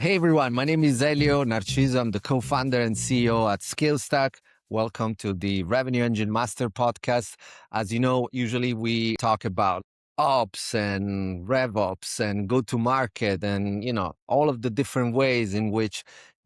Hey everyone, my name is Elio Narciso. I'm the co-founder and CEO at Scalestack. Welcome to the Revenue Engine Master podcast. As you know, usually we talk about ops and RevOps and go-to-market and, all of the different ways in which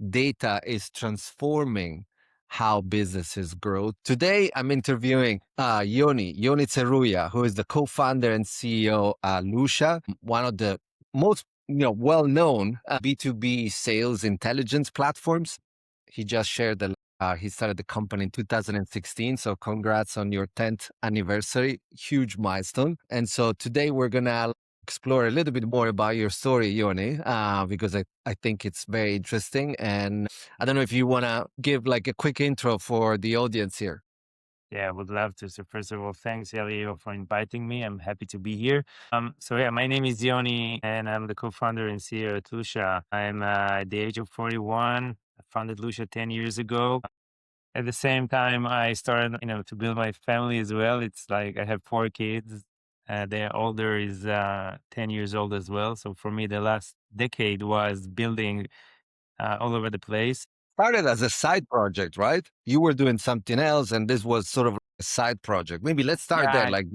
data is transforming how businesses grow. Today, I'm interviewing Yoni Tserruya, who is the co-founder and CEO at Lusha, one of the most well-known B2B sales intelligence platforms. He just shared that he started the company in 2016. So congrats on your 10th anniversary, huge milestone. And so today we're going to explore a little bit more about your story, Yoni, because I think it's very interesting. And I don't know if you want to give like a quick intro for the audience here. Yeah, I would love to. So first of all, thanks, Elio, for inviting me. I'm happy to be here. My name is Yoni, and I'm the co-founder and CEO at Lusha. I'm at the age of 41. I founded Lusha 10 years ago. At the same time, I started, to build my family as well. It's like I have 4 kids. The older is 10 years old as well. So for me, the last decade was building all over the place. Started as a side project, right? You were doing something else, and this was sort of a side project. Maybe let's start there. Yeah, Like,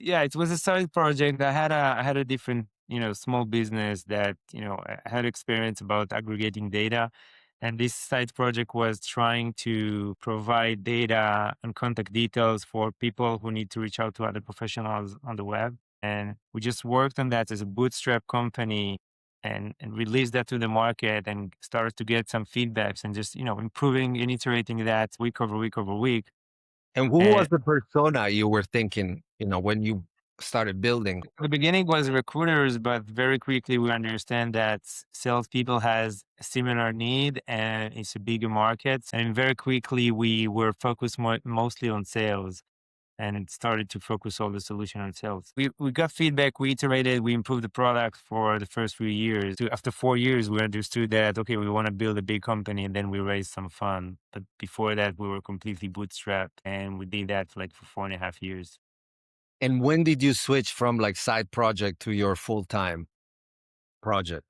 it was a side project. I had a different, small business that, I had experience about aggregating data. And this side project was trying to provide data and contact details for people who need to reach out to other professionals on the web. And we just worked on that as a bootstrap company and released that to the market and started to get some feedbacks and just, improving and iterating that week over week over week. and who was the persona you were thinking, when you started building? The beginning was recruiters, but very quickly we understand that salespeople has a similar need and it's a bigger market. And very quickly we were focused mostly on sales and it started to focus all the solution on sales. We got feedback, we iterated, we improved the product for the first few years. After 4 years, we understood that, okay, we want to build a big company and then we raised some fund. But before that, we were completely bootstrapped and we did that like for 4.5 years. And when did you switch from like side project to your full-time project?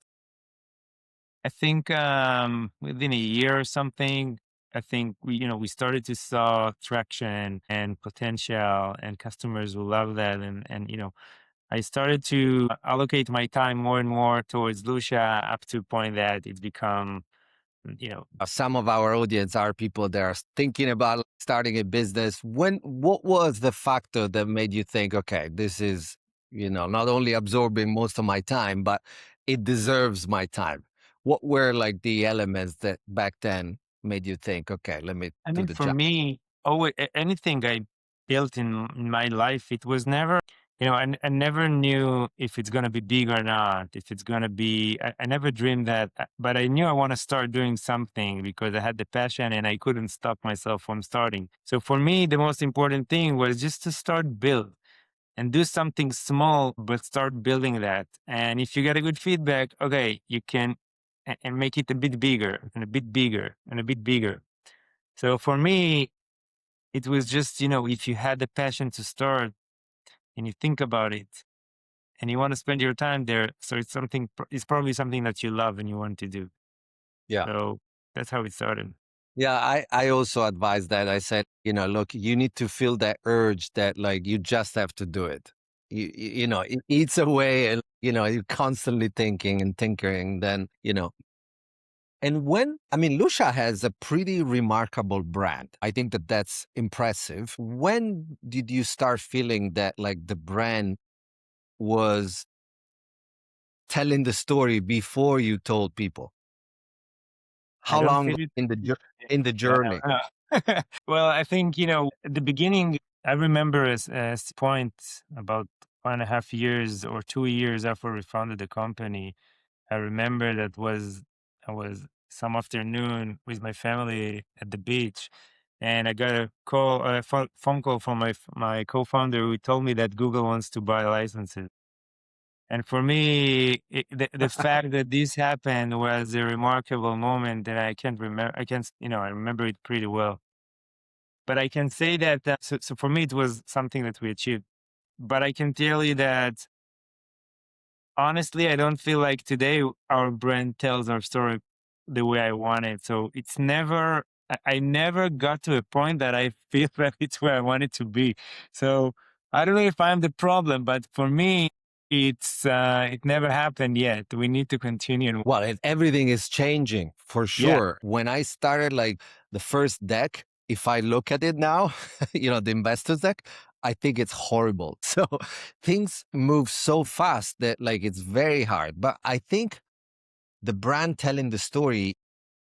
I think within a year or something, I think we started to saw traction and potential, and customers will love that. And I started to allocate my time more and more towards Lucia up to a point that it's become you know Some of our audience are people that are thinking about starting a business. What was the factor that made you think, okay, this is, not only absorbing most of my time, but it deserves my time? What were like the elements that back then made you think, okay, let me I do mean, the for job? me, anything I built in my life, it was never, I never knew if it's going to be big or not, if it's going to be, I never dreamed that, but I knew I want to start doing something because I had the passion and I couldn't stop myself from starting. So for me, the most important thing was just to start build and do something small, but start building that. And if you get a good feedback, okay, you can and make it a bit bigger and a bit bigger and a bit bigger. So for me, it was just, if you had the passion to start and you think about it and you want to spend your time there, so it's probably something that you love and you want to do. Yeah. So that's how it started. Yeah, I also advise that. I said, look, you need to feel that urge that like you just have to do it. It eats away and, you're constantly thinking and tinkering, then, and Lusha has a pretty remarkable brand. I think that that's impressive. When did you start feeling that like the brand was telling the story before you told people? I How don't long feel it. in the Yeah. journey? Well, I think, at the beginning, I remember as point about 1.5 years or 2 years after we founded the company, I remember I was some afternoon with my family at the beach, and I got phone call from my co-founder who told me that Google wants to buy licenses. And for me, the fact that this happened was a remarkable moment that I can't remember. I remember it pretty well. But I can say that, so for me, it was something that we achieved. But I can tell you that honestly, I don't feel like today our brand tells our story the way I want it. So it's never, I never got to a point that I feel that it's where I want it to be. So I don't know if I'm the problem, but for me, it never happened yet. We need to continue. Well, everything is changing for Yeah, sure. When I started like the first deck, if I look at it now, the investors deck, I think it's horrible. So things move so fast that like it's very hard. But I think the brand telling the story,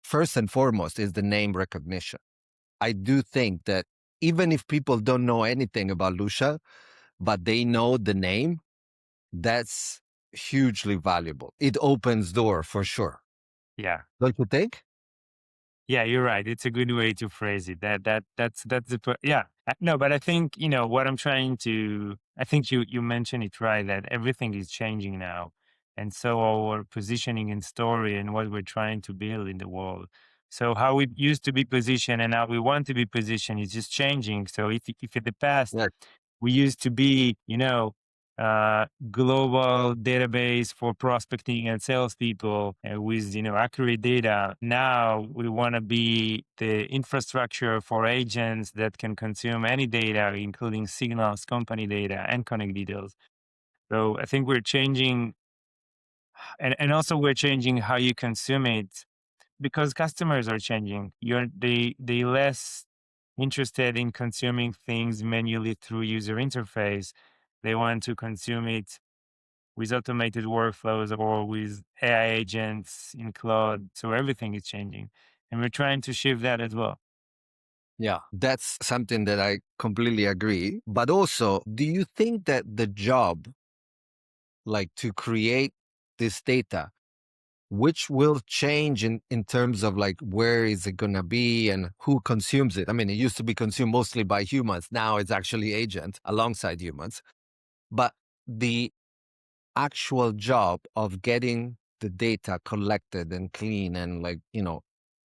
first and foremost, is the name recognition. I do think that even if people don't know anything about Lusha, but they know the name, that's hugely valuable. It opens door for sure. yeah. Don't you think? Yeah, you're right. It's a good way to phrase it. That's the yeah. No, but I think what I'm trying to. I think you mentioned it right that everything is changing now, and so our positioning and story and what we're trying to build in the world. So how we used to be positioned and how we want to be positioned is just changing. So if in the past Yeah. we used to be, global database for prospecting and salespeople with accurate data. Now we want to be the infrastructure for agents that can consume any data, including signals, company data, and connect details. So I think we're changing, and also we're changing how you consume it because customers are changing. They less interested in consuming things manually through user interface. They want to consume it with automated workflows or with AI agents in cloud. So everything is changing. And we're trying to shift that as well. Yeah, that's something that I completely agree. But also, do you think that the job, like to create this data, which will change in terms of like where is it going to be and who consumes it? I mean, it used to be consumed mostly by humans. Now it's actually agents alongside humans. But the actual job of getting the data collected and clean and like,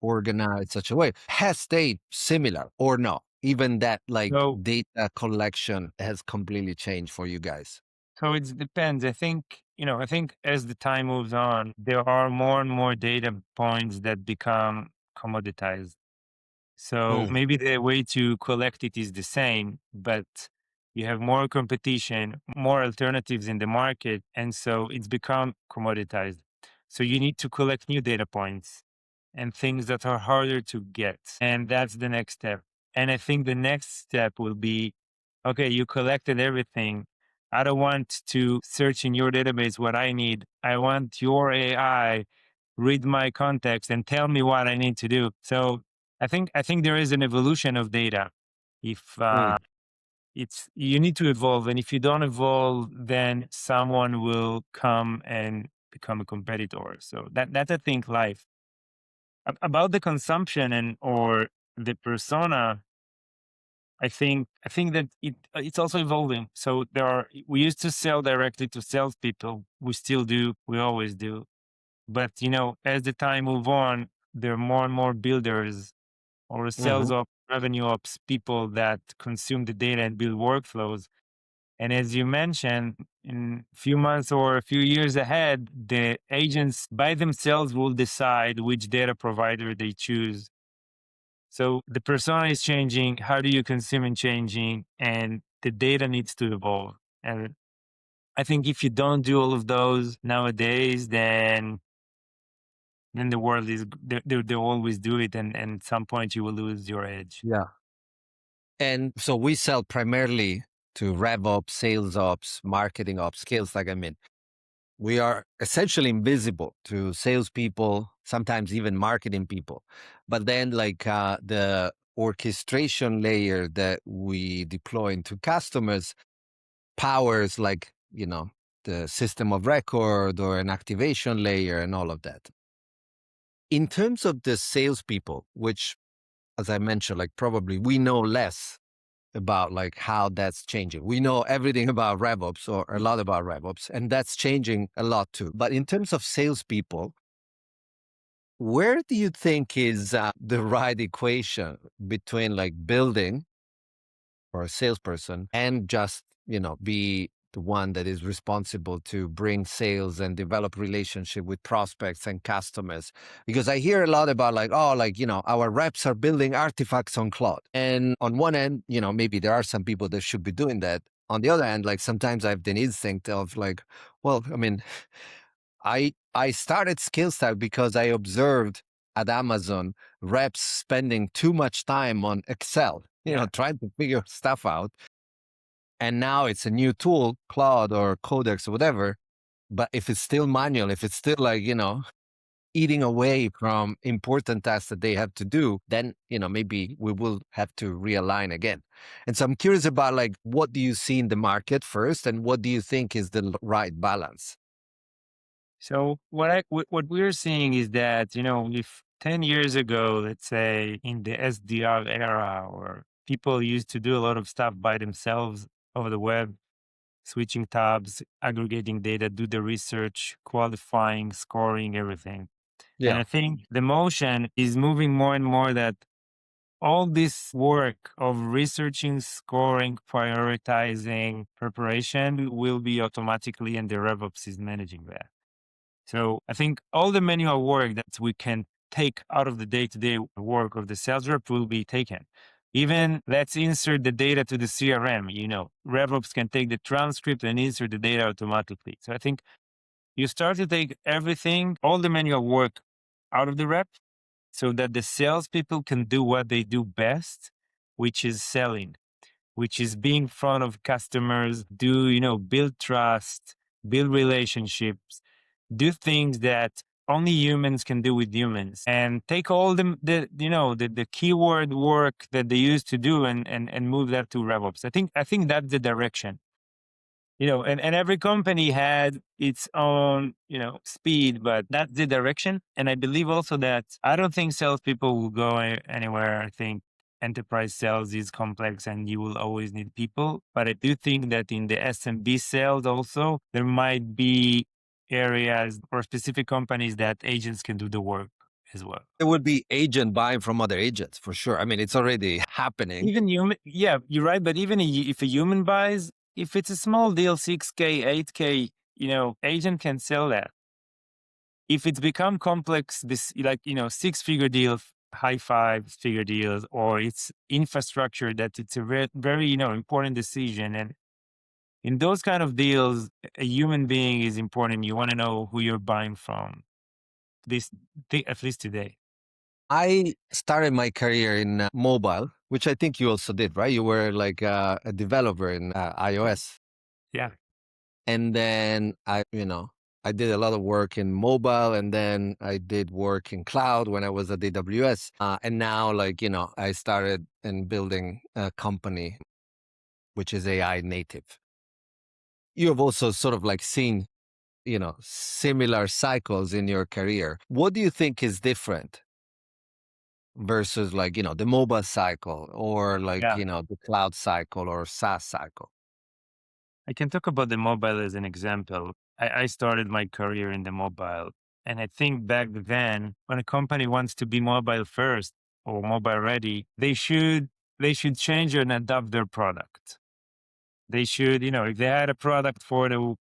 organized such a way has stayed similar or no? Even that like So data collection has completely changed for you guys. so it depends. I think as the time moves on, there are more and more data points that become commoditized. So Mm, maybe the way to collect it is the same, but you have more competition, more alternatives in the market. And so it's become commoditized. So you need to collect new data points and things that are harder to get. And that's the next step. And I think the next step will be okay, you collected everything. I don't want to search in your database what I need. I want your AI read my context and tell me what I need to do. So I think there is an evolution of data. If mm. it's you need to evolve, and if you don't evolve, then someone will come and become a competitor. So that's I think life. About the consumption and or the persona, I think that it's also evolving. So we used to sell directly to salespeople. We still do. We always do. But as the time move on, there are more and more builders or sales Mhm. ops, revenue ops people that consume the data and build workflows. And as you mentioned, in a few months or a few years ahead, the agents by themselves will decide which data provider they choose. So the persona is changing. How do you consume and changing? And the data needs to evolve. And I think if you don't do all of those nowadays, then the world is they always do it, and at some point you will lose your edge. Yeah. And so we sell primarily to rev ops, sales ops, marketing ops, skills. Like I mean, we are essentially invisible to salespeople, sometimes even marketing people. But then, like the orchestration layer that we deploy into customers powers, like, the system of record or an activation layer and all of that. In terms of the salespeople, which, as I mentioned, like probably we know less about like how that's changing. We know everything about RevOps or a lot about RevOps, and that's changing a lot too. But in terms of salespeople, where do you think is the right equation between like building for a salesperson and just, be the one that is responsible to bring sales and develop relationship with prospects and customers. Because I hear a lot about like, oh, like, our reps are building artifacts on Claude. And on one end, maybe there are some people that should be doing that. On the other hand, like sometimes I have the instinct of like, well, I mean, I started Skillstack because I observed at Amazon reps spending too much time on Excel, Yeah. trying to figure stuff out. And now it's a new tool, Claude or Codex or whatever. But if it's still manual, if it's still like, eating away from important tasks that they have to do, then, maybe we will have to realign again. And so I'm curious about like, what do you see in the market first? And what do you think is the right balance? So what we're seeing is that, if 10 years ago, let's say in the SDR era, or people used to do a lot of stuff by themselves over the web, switching tabs, aggregating data, do the research, qualifying, scoring, everything. And Yeah. I think the motion is moving more and more that all this work of researching, scoring, prioritizing, preparation will be automatically, and the RevOps is managing that. So I think all the manual work that we can take out of the day-to-day work of the sales rep will be taken. Even let's insert the data to the CRM, RevOps can take the transcript and insert the data automatically. So I think you start to take everything, all the manual work out of the rep, so that the salespeople can do what they do best, which is selling, which is being in front of customers, build trust, build relationships, do things that only humans can do with humans, and take all the keyword work that they used to do and move that to RevOps. I think that's the direction. And every company had its own, speed, but that's the direction. And I believe also that I don't think salespeople will go anywhere. I think enterprise sales is complex and you will always need people. But I do think that in the SMB sales also, there might be areas or specific companies that agents can do the work as well. It would be agent buying from other agents for sure. I mean, it's already happening. Even human, yeah, you're right. But even if a human buys, if it's a small deal, 6K, 8K, agent can sell that. If it's become complex, this like, 6-figure deal, high 5-figure deals, or it's infrastructure that it's a very, very, important decision. And in those kind of deals, a human being is important. You want to know who you're buying from. This, at least today. I started my career in mobile, which I think you also did, right? You were like a developer in iOS. Yeah. And then I did a lot of work in mobile, and then I did work in cloud when I was at AWS. And now, like, I started in building a company which is AI native. You have also sort of like seen, similar cycles in your career. What do you think is different versus like, the mobile cycle or like, Yeah. the cloud cycle or SaaS cycle? I can talk about the mobile as an example. I started my career in the mobile. And I think back then, when a company wants to be mobile first or mobile ready, they should change and adapt their product. They should, if they had a product for the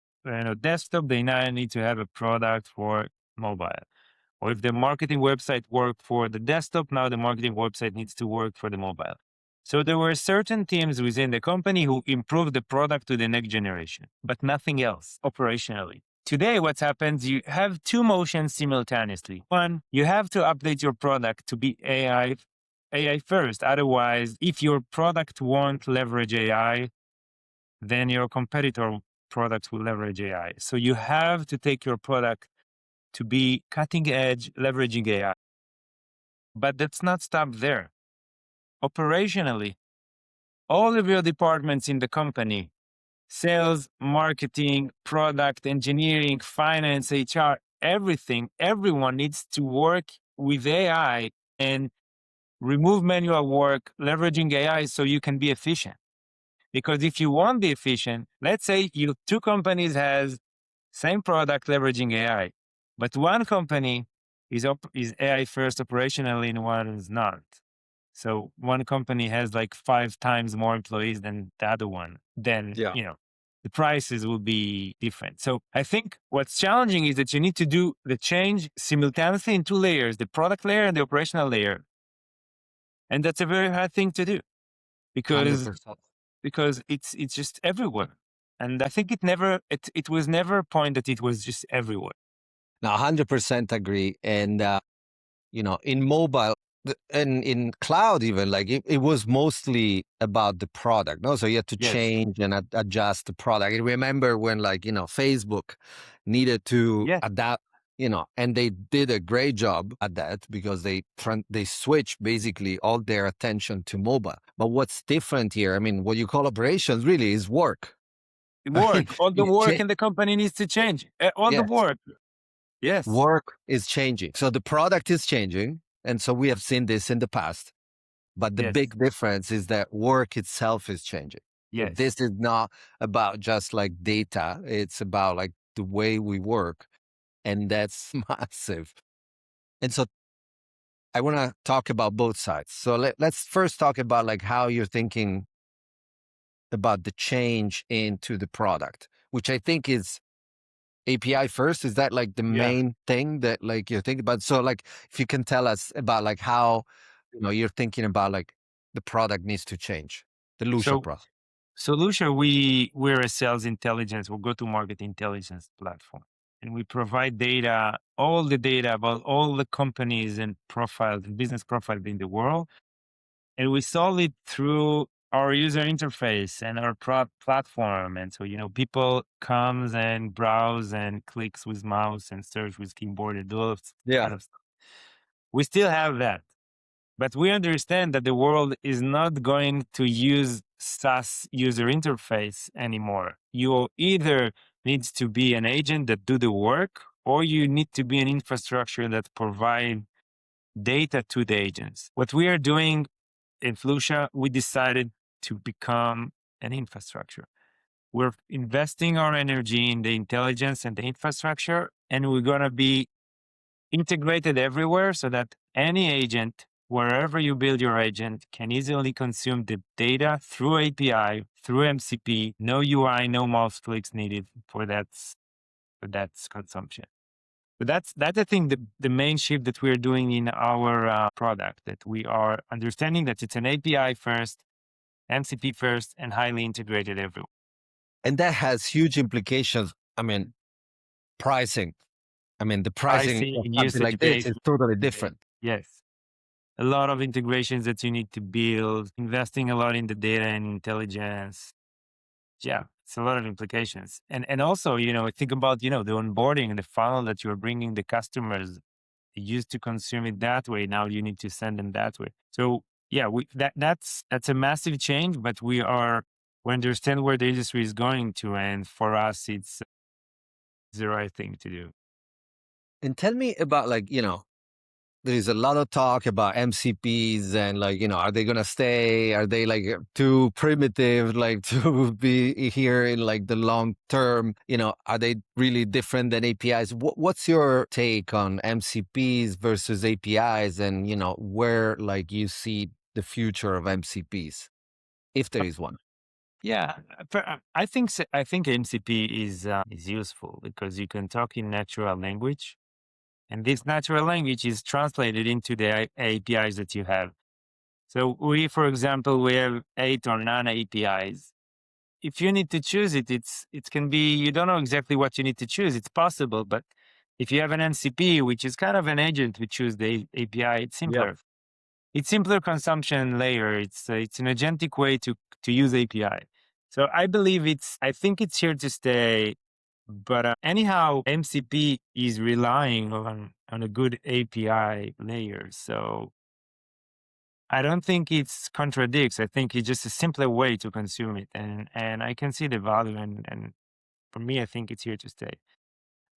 desktop, they now need to have a product for mobile. Or if the marketing website worked for the desktop, now the marketing website needs to work for the mobile. So there were certain teams within the company who improved the product to the next generation, but nothing else operationally. Today, what's happened, you have two motions simultaneously. One, you have to update your product to be AI first. Otherwise, if your product won't leverage AI, then your competitor products will leverage AI. So you have to take your product to be cutting edge, leveraging AI. But let's not stop there. Operationally, all of your departments in the company, sales, marketing, product, engineering, finance, HR, everything, everyone needs to work with AI and remove manual work, leveraging AI so you can be efficient. Because if you want to be efficient, let's say you two companies has same product leveraging AI, but one company is AI first operationally and one is not. So one company has like 5 times more employees than the other one. Then, Yeah. the prices will be different. So I think what's challenging is that you need to do the change simultaneously in two layers, the product layer and the operational layer. And that's a very hard thing to do because 100%. it's just everywhere. And I think it was never a point that it was just everywhere. Now, 100% agree. And, in mobile and in cloud, even like it was mostly about the product. No, so you had to Yes. change and adjust the product. I remember when, like, Facebook needed to Yes. adapt, and they did a great job at that because they switched basically all their attention to mobile. But what's different here? I mean, what you call operations really is work. I mean, Work. All the you work in the company needs to change. All the yes, work. Yes. work is changing. So the product is changing. And so we have seen this in the past. But the Yes. big difference is that work itself is changing. So Yes. this is not about just like data, it's about like the way we work. And that's massive. And so I want to talk about both sides. So let's first talk about like how you're thinking about the change into the product, which I think is API first. Is that like the Yeah. main thing that like you're thinking about? So like if you can tell us about like how you're thinking about like the product needs to change, the Lusha So product. Lusha, we're a sales intelligence, we'll go to market intelligence platform. And we provide data, all the data about all the companies and profiles, business profiles in the world. And we solve it through our user interface and our platform. And so, people comes and browse and clicks with mouse and search with keyboard and all of Yeah. kind of stuff. We still have that. But we understand that the world is not going to use SaaS user interface anymore. You either needs to be an agent that do the work, or you need to be an infrastructure that provide data to the agents. What we are doing in Lusha, we decided to become an infrastructure. We're investing our energy in the intelligence and the infrastructure, and we're going to be integrated everywhere so that any agent, wherever you build your agent, can easily consume the data through API, through MCP, no UI, no mouse clicks needed for that consumption. But that's I think the main shift that we're doing in our product, that we are understanding that it's an API first, MCP first, and highly integrated everywhere. And that has huge implications. I mean, pricing. I mean, the pricing Pricing of and something usage like this based. is totally different. Yes. A lot of integrations that you need to build, investing a lot in the data and intelligence. Yeah, it's a lot of implications. And also, think about, the onboarding and the funnel that you're bringing the customers. They used to consume it that way. Now you need to send them that way. So yeah, that's a massive change, but we understand where the industry is going to. And for us, it's the right thing to do. And tell me about like, there's a lot of talk about MCPs and like, are they going to stay? Are they like too primitive, like to be here in like the long term? Are they really different than APIs? What's your take on MCPs versus APIs and, where like you see the future of MCPs, if there is one? Yeah, I think I think MCP is useful because you can talk in natural language, and this natural language is translated into the APIs that you have. So for example, we have 8 or 9 APIs. If you need to choose it, it can be, you don't know exactly what you need to choose. It's possible, but if you have an MCP, which is kind of an agent to choose the API, it's Yeah. simpler. It's simpler consumption layer. It's an agentic way to use API. So I think it's here to stay. But anyhow, MCP is relying on a good API layer. So I don't think it's contradicts. I think it's just a simpler way to consume it. And I can see the value. And for me, I think it's here to stay.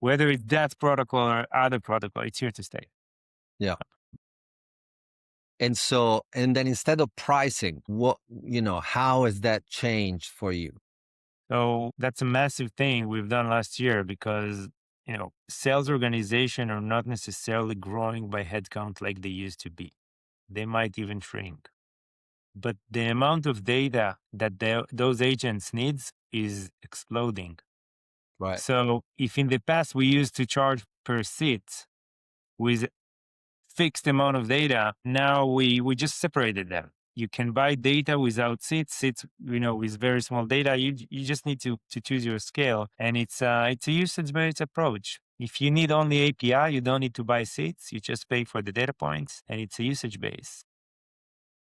Whether it's that protocol or other protocol, it's here to stay. Yeah. And so, and then instead of pricing, how has that changed for you? So that's a massive thing we've done last year because, sales organization are not necessarily growing by headcount like they used to be. They might even shrink. But the amount of data that those agents needs is exploding. Right. So if in the past we used to charge per seat with fixed amount of data, now we just separated them. You can buy data without seats, with very small data. You just need to choose your scale, and it's a usage based approach. If you need only API, you don't need to buy seats. You just pay for the data points, and it's a usage base.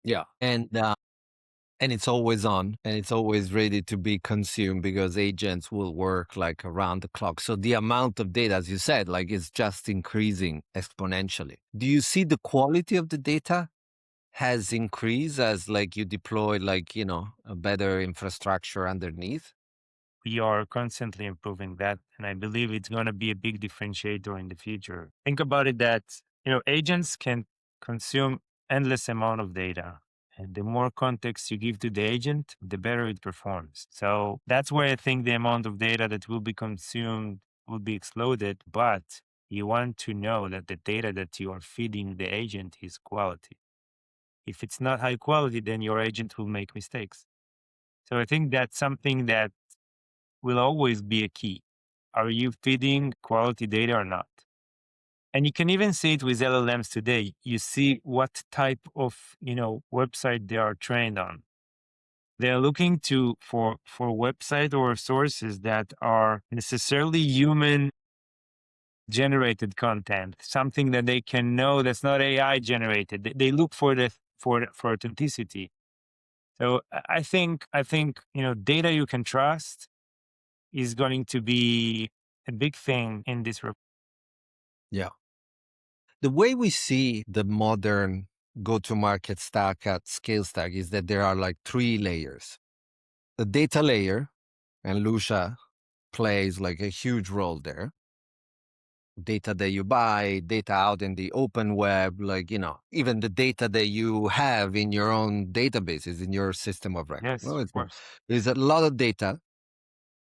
Yeah. And it's always on and it's always ready to be consumed because agents will work like around the clock. So the amount of data, as you said, like is just increasing exponentially. Do you see the quality of the data has increased as like you deploy like, a better infrastructure underneath? We are constantly improving that, and I believe it's going to be a big differentiator in the future. Think about it that agents can consume endless amount of data, and the more context you give to the agent, the better it performs. So that's where I think the amount of data that will be consumed will be exploded. But you want to know that the data that you are feeding the agent is quality. If it's not high quality, then your agent will make mistakes. So I think that's something that will always be a key. Are you feeding quality data or not? And you can even see it with LLMs today. You see what type of website they are trained on. They're looking for website or sources that are necessarily human generated content, something that they can know that's not AI generated. They look for for authenticity. So I think data you can trust is going to be a big thing in this. Yeah. The way we see the modern go-to-market stack at Scalestack is that there are like three layers. The data layer, and Lusha plays like a huge role there. Data that you buy, data out in the open web, like, even the data that you have in your own databases, in your system of record. Yes, Well, of course. there's a lot of data.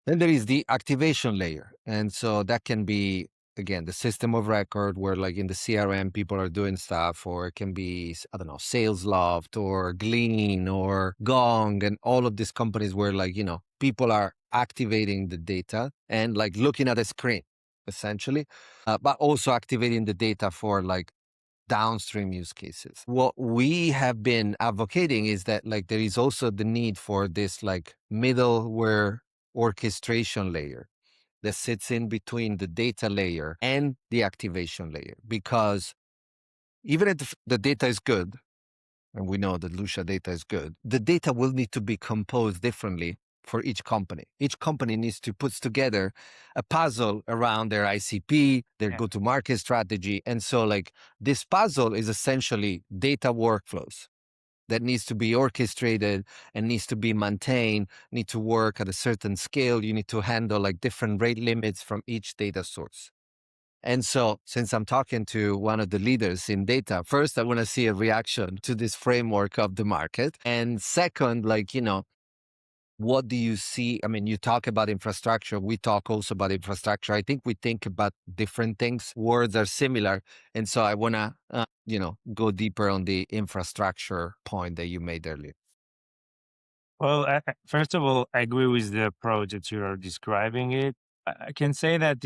Then there is the activation layer. And so that can be, again, the system of record where, like in the CRM, people are doing stuff, or it can be, I don't know, SalesLoft or Glean or Gong and all of these companies where, like, people are activating the data and like looking at a screen, essentially, but also activating the data for like downstream use cases. What we have been advocating is that like there is also the need for this like middleware orchestration layer that sits in between the data layer and the activation layer. Because even if the data is good, and we know that Lusha data is good, the data will need to be composed differently for each company. Each company needs to put together a puzzle around their ICP, their Yeah. go-to-market strategy. And so like this puzzle is essentially data workflows that needs to be orchestrated and needs to be maintained, need to work at a certain scale. You need to handle like different rate limits from each data source. And so, since I'm talking to one of the leaders in data, first, I want to see a reaction to this framework of the market. And second, like, what do you see? I mean, you talk about infrastructure. We talk also about infrastructure. I think we think about different things. Words are similar. And so I want to, go deeper on the infrastructure point that you made earlier. Well, first of all, I agree with the approach that you are describing it. I can say that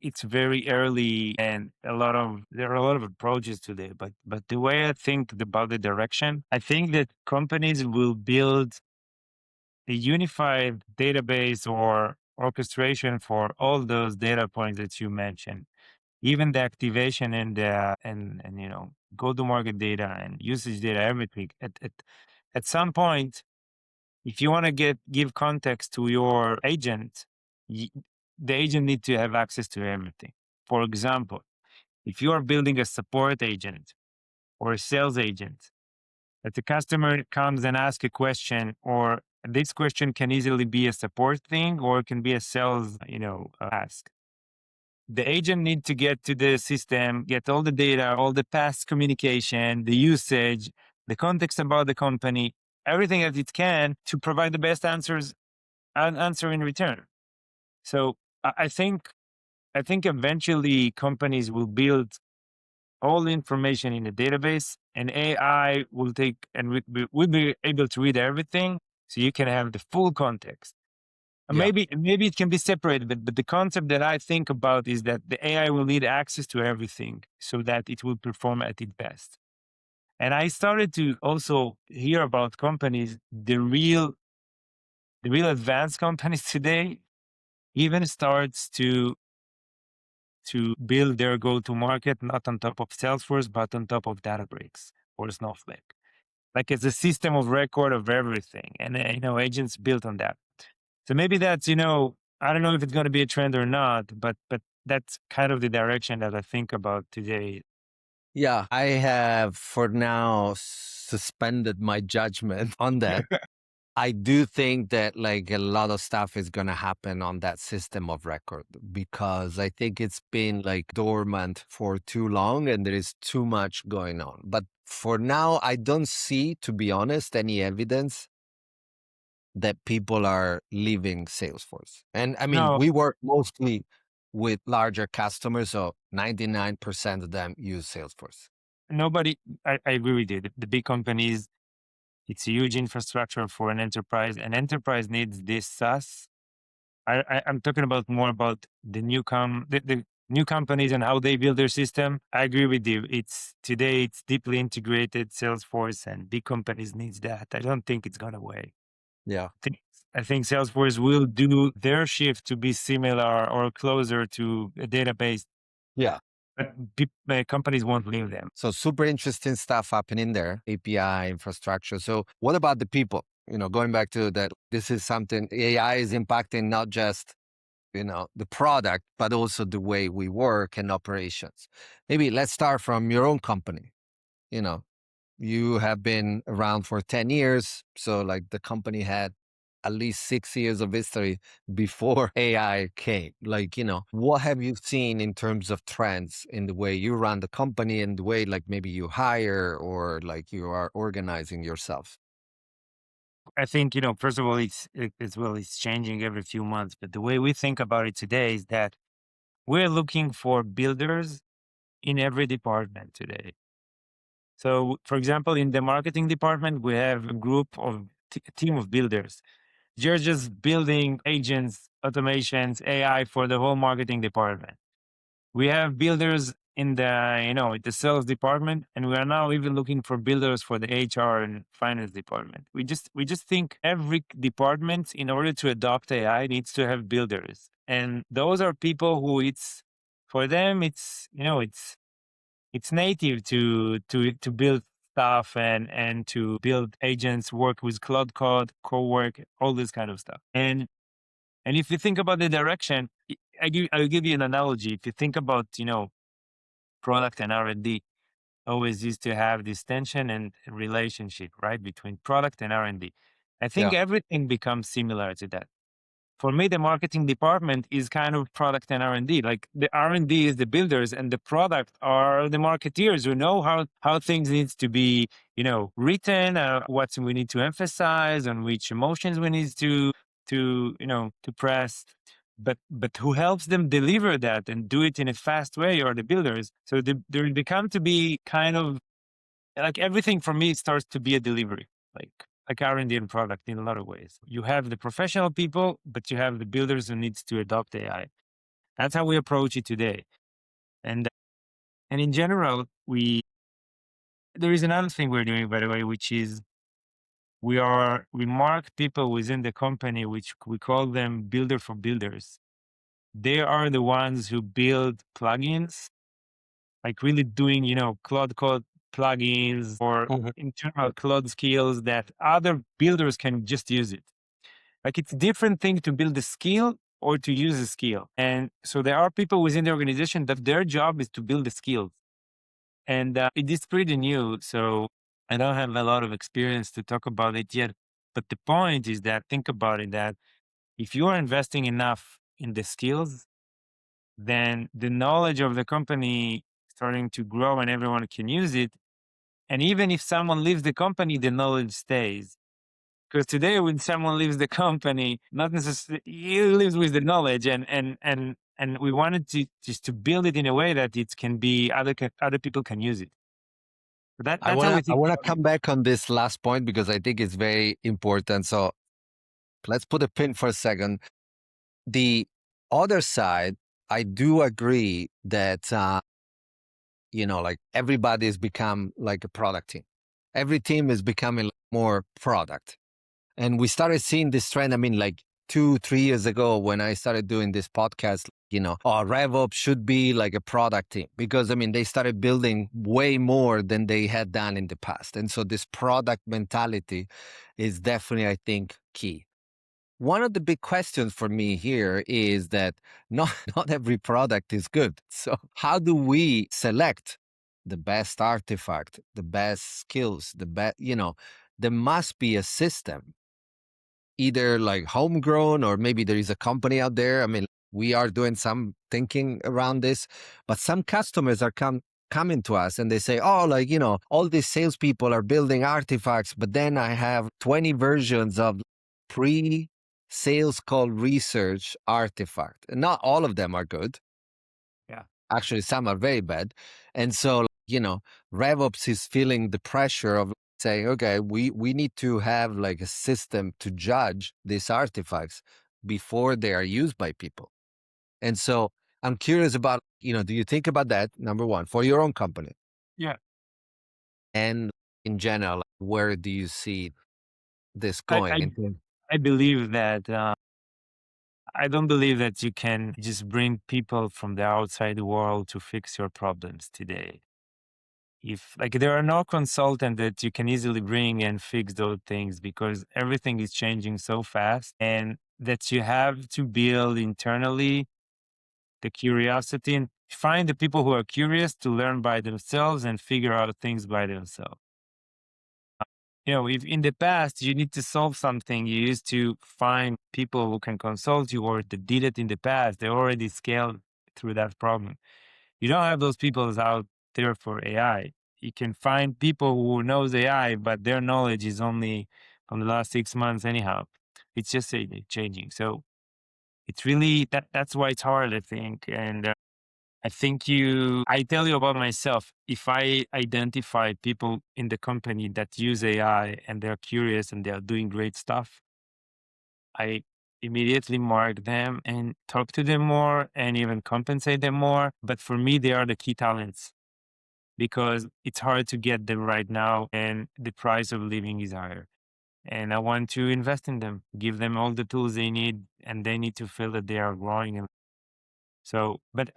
it's very early, and there are a lot of approaches today. But the way I think about the direction, I think that companies will build a unified database or orchestration for all those data points that you mentioned, even the activation and go to market data and usage data, everything. At some point, if you want to give context to your agent, the agent need to have access to everything. For example, if you are building a support agent or a sales agent, that the customer comes and asks a question, or this question can easily be a support thing or it can be a sales, ask. The agent need to get to the system, get all the data, all the past communication, the usage, the context about the company, everything that it can to provide the best answers and answer in return. So I think eventually companies will build all the information in a database, and AI will take and will be able to read everything, so you can have the full context. Yeah. Maybe it can be separated, but the concept that I think about is that the AI will need access to everything so that it will perform at its best. And I started to also hear about companies, the real advanced companies today even starts to build their go-to-market not on top of Salesforce, but on top of Databricks or Snowflake. Like it's a system of record of everything. And, agents built on that. So maybe that's, I don't know if it's going to be a trend or not, but that's kind of the direction that I think about today. Yeah. I have for now suspended my judgment on that. I do think that like a lot of stuff is going to happen on that system of record because I think it's been like dormant for too long and there is too much going on. But for now, I don't see, to be honest, any evidence that people are leaving Salesforce. And I mean, No, we work mostly with larger customers, so 99% of them use Salesforce. nobody, I agree with you. The big companies, it's a huge infrastructure for an enterprise. An enterprise needs this SaaS. I'm talking about more about the new companies and how they build their system. I agree with you. It's today it's deeply integrated Salesforce and big companies needs that. I don't think it's gone away. Yeah. I think Salesforce will do their shift to be similar or closer to a database, Yeah. but companies won't leave them. So super interesting stuff happening there, API infrastructure. So what about the people? Going back to that, this is something AI is impacting not just, the product, but also the way we work and operations. Maybe let's start from your own company. You know, you have been around for 10 years. So like the company had at least 6 years of history before AI came. Like, what have you seen in terms of trends in the way you run the company and the way like maybe you hire or like you are organizing yourself? I think, first of all, it's changing every few months. But the way we think about it today is that we're looking for builders in every department today. So, for example, in the marketing department, we have a group of team of builders. You're just building agents, automations, AI for the whole marketing department. We have builders in the sales department, and we are now even looking for builders for the HR and finance department. We just think every department, in order to adopt AI, needs to have builders, and those are people who for them it's native to build stuff and to build agents, work with cloud code, co-work, all this kind of stuff. And if you think about the direction, I'll give you an analogy. If you think about, product and R&D, always used to have this tension and relationship, right, between product and R&D. I think Yeah. everything becomes similar to that. For me, the marketing department is kind of product and R&D. Like the R&D is the builders and the product are the marketeers who know how things needs to be, written, what we need to emphasize, on which emotions we need to press. But who helps them deliver that and do it in a fast way are the builders. So they become to be kind of like everything for me starts to be a delivery. Like R&D and product in a lot of ways. You have the professional people, but you have the builders who needs to adopt AI. That's how we approach it today. And in general, there is another thing we're doing, by the way, which is we mark people within the company, which we call them builder for builders. They are the ones who build plugins, like really doing, cloud code plugins or Mhm. internal cloud skills that other builders can just use it. Like it's a different thing to build a skill or to use a skill. And so there are people within the organization that their job is to build the skills. And it is pretty new. So I don't have a lot of experience to talk about it yet. But the point is that think about it that if you are investing enough in the skills, then the knowledge of the company starting to grow and everyone can use it. And even if someone leaves the company, the knowledge stays. Because today, when someone leaves the company, not necessarily he lives with the knowledge, and we wanted to just to build it in a way that it can be other people can use it. So I that's how wanna we I think wanna about it. come back on this last point because I think it's very important. So let's put a pin for a second. The other side, I do agree that, like everybody's become like a product team. Every team is becoming more product. And we started seeing this trend. I mean, like 2, 3 years ago when I started doing this podcast, RevOps should be like a product team because, I mean, they started building way more than they had done in the past. And so this product mentality is definitely, I think, key. One of the big questions for me here is that not, not every product is good. So how do we select the best artifact, the best skills, the best, there must be a system, either like homegrown or maybe there is a company out there. I mean, we are doing some thinking around this, but some customers are coming to us and they say, oh, like, all these salespeople are building artifacts, but then I have 20 versions of pre-sales call research artifact. And not all of them are good. Yeah. Actually, some are very bad. And so, RevOps is feeling the pressure of saying, okay, we need to have like a system to judge these artifacts before they are used by people. And so I'm curious about, do you think about that, number one, for your own company? Yeah. And in general, where do you see this I, going? I, I believe that I don't believe that you can just bring people from the outside world to fix your problems today. If like there are no consultant that you can easily bring and fix those things because everything is changing so fast, and that you have to build internally the curiosity and find the people who are curious to learn by themselves and figure out things by themselves. If in the past you need to solve something, you used to find people who can consult you or that did it in the past. They already scaled through that problem. You don't have those people out there for AI. You can find people who knows AI, but their knowledge is only from the last 6 months anyhow. It's just changing. So it's really that's why it's hard, I think. And I tell you about myself. If I identify people in the company that use AI and they're curious and they're doing great stuff, I immediately mark them and talk to them more and even compensate them more. But for me, they are the key talents because it's hard to get them right now and the price of living is higher. And I want to invest in them, give them all the tools they need, and they need to feel that they are growing. And so, but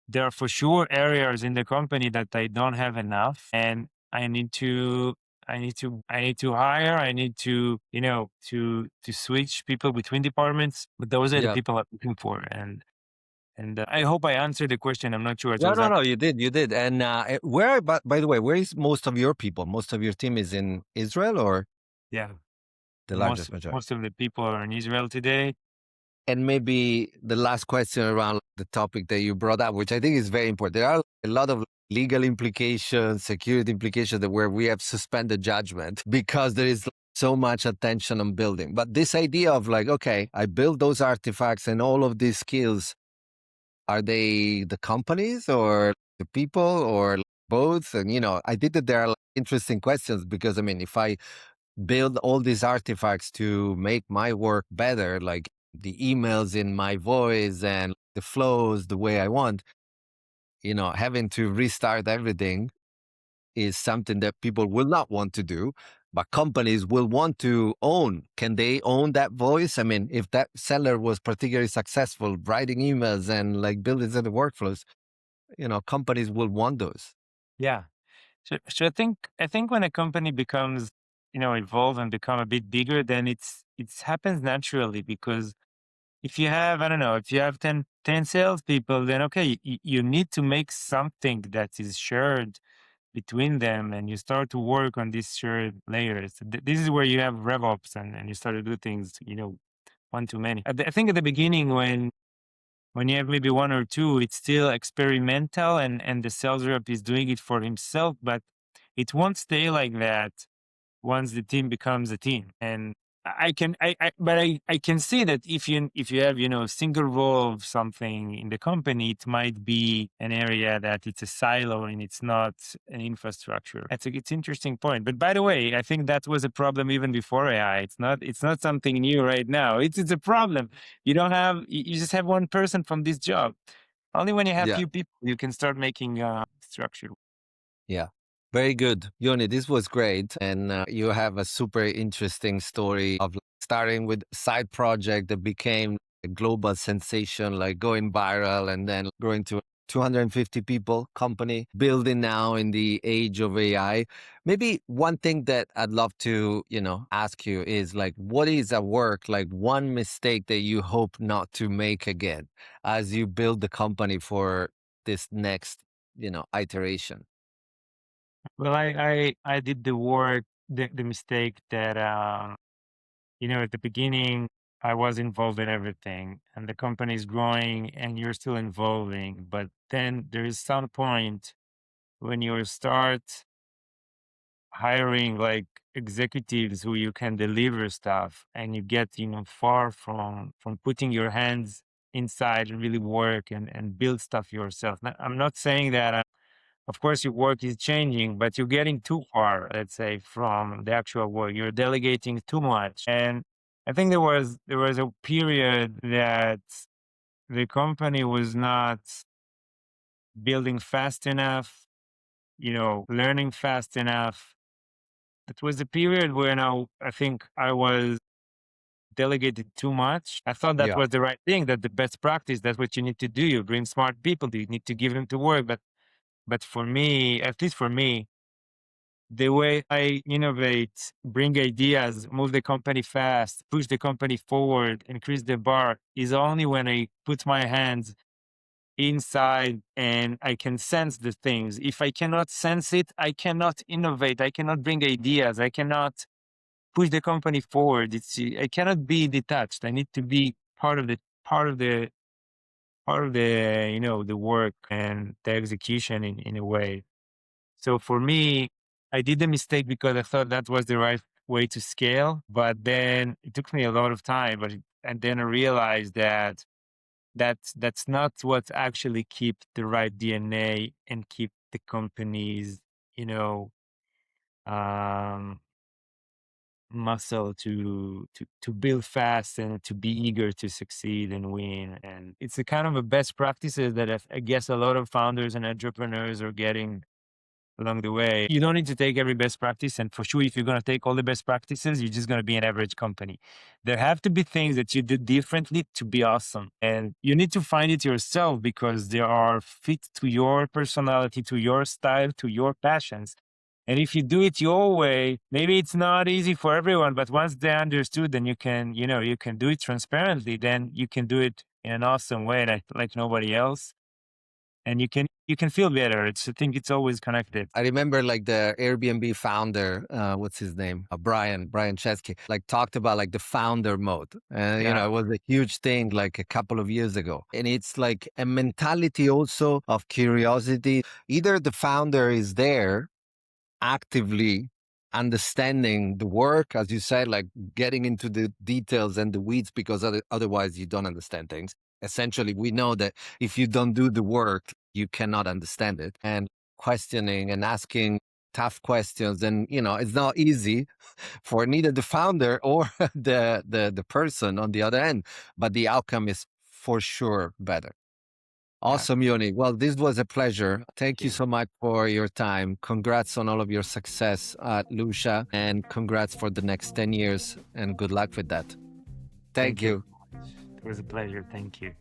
there are for sure areas in the company that I don't have enough, and I need to hire. I need to, to switch people between departments. But those are the Yeah. people I'm looking for, and I hope I answered the question. I'm not sure it No, was no, that. no, you did, you did. And where, by the way, where is most of your people? Most of your team is in Israel or Yeah, the most largest majority? most of the people are in Israel today. And maybe the last question around the topic that you brought up, which I think is very important. There are a lot of legal implications, security implications that where we have suspended judgment because there is so much attention on building. But this idea of like, okay, I build those artifacts and all of these skills, are they the companies or the people or both? And, I think that there are interesting questions because, I mean, if I build all these artifacts to make my work better, like the emails in my voice and the flows the way I want, having to restart everything is something that people will not want to do, but companies will want to own. Can they own that voice? I mean, if that seller was particularly successful writing emails and like building the workflows, companies will want those. Yeah. So I think when a company becomes, evolve and become a bit bigger, then it happens naturally because if you have, I don't know, if you have 10 salespeople, then okay, you need to make something that is shared between them and you start to work on these shared layers. This is where you have RevOps and you start to do things, one to many. I think at the beginning when you have maybe one or two, it's still experimental and the sales rep is doing it for himself, but it won't stay like that once the team becomes a team. And I can see that if you have, a single role of something in the company, it might be an area that it's a silo and it's not an infrastructure. It's interesting point. But by the way, I think that was a problem even before AI. It's not something new right now. It's a problem. You just have one person from this job. Only when you have Yeah. few people, you can start making structure. Yeah. Very good. Yoni, this was great. And you have a super interesting story of starting with side project that became a global sensation, like going viral and then growing to 250 people company, building now in the age of AI. Maybe one thing that I'd love to, ask you is like, what is at work, like one mistake that you hope not to make again as you build the company for this next, iteration? Well, I did the work, the mistake that at the beginning I was involved in everything, and the company is growing, and you're still involving. But then there is some point when you start hiring like executives who you can deliver stuff, and you get far from putting your hands inside and really work and build stuff yourself. Now, I'm not saying that. Of course, your work is changing, but you're getting too far, let's say, from the actual work. You're delegating too much. And I think there was a period that the company was not building fast enough, learning fast enough. It was a period where now I think I was delegated too much. I thought that Yeah. was the right thing, that the best practice, that's what you need to do. You bring smart people, you need to give them to work. But for me, at least for me, the way I innovate, bring ideas, move the company fast, push the company forward, increase the bar is only when I put my hands inside and I can sense the things. If I cannot sense it, I cannot innovate. I cannot bring ideas. I cannot push the company forward. I cannot be detached. I need to be part of the the work and the execution in a way. So for me, I did the mistake because I thought that was the right way to scale, but then it took me a lot of time. And then I realized that that's not what actually keep the right DNA and keep the companies, you know, um, muscle to build fast and to be eager to succeed and win. And it's a kind of a best practices that I guess a lot of founders and entrepreneurs are getting along the way. You don't need to take every best practice. And for sure, if you're going to take all the best practices, you're just going to be an average company. There have to be things that you do differently to be awesome. And you need to find it yourself because they are fit to your personality, to your style, to your passions. And if you do it your way, maybe it's not easy for everyone, but once they understood, then you can do it transparently, then you can do it in an awesome way, like nobody else. And you can feel better. I think it's always connected. I remember like the Airbnb founder, what's his name? Brian Chesky, like talked about like the founder mode. Yeah. It was a huge thing like a couple of years ago. And it's like a mentality also of curiosity. Either the founder is there actively understanding the work, as you said, like getting into the details and the weeds, because otherwise you don't understand things. Essentially, we know that if you don't do the work, you cannot understand it. And questioning and asking tough questions, and it's not easy for neither the founder or the person on the other end, but the outcome is for sure better. Yeah. Awesome, Yoni. Well, this was a pleasure. Thank Thank you you. so much for your time. Congrats on all of your success at Lusha, and congrats for the next 10 years, and good luck with that. Thank Thank you you. very much. It was a pleasure. Thank you.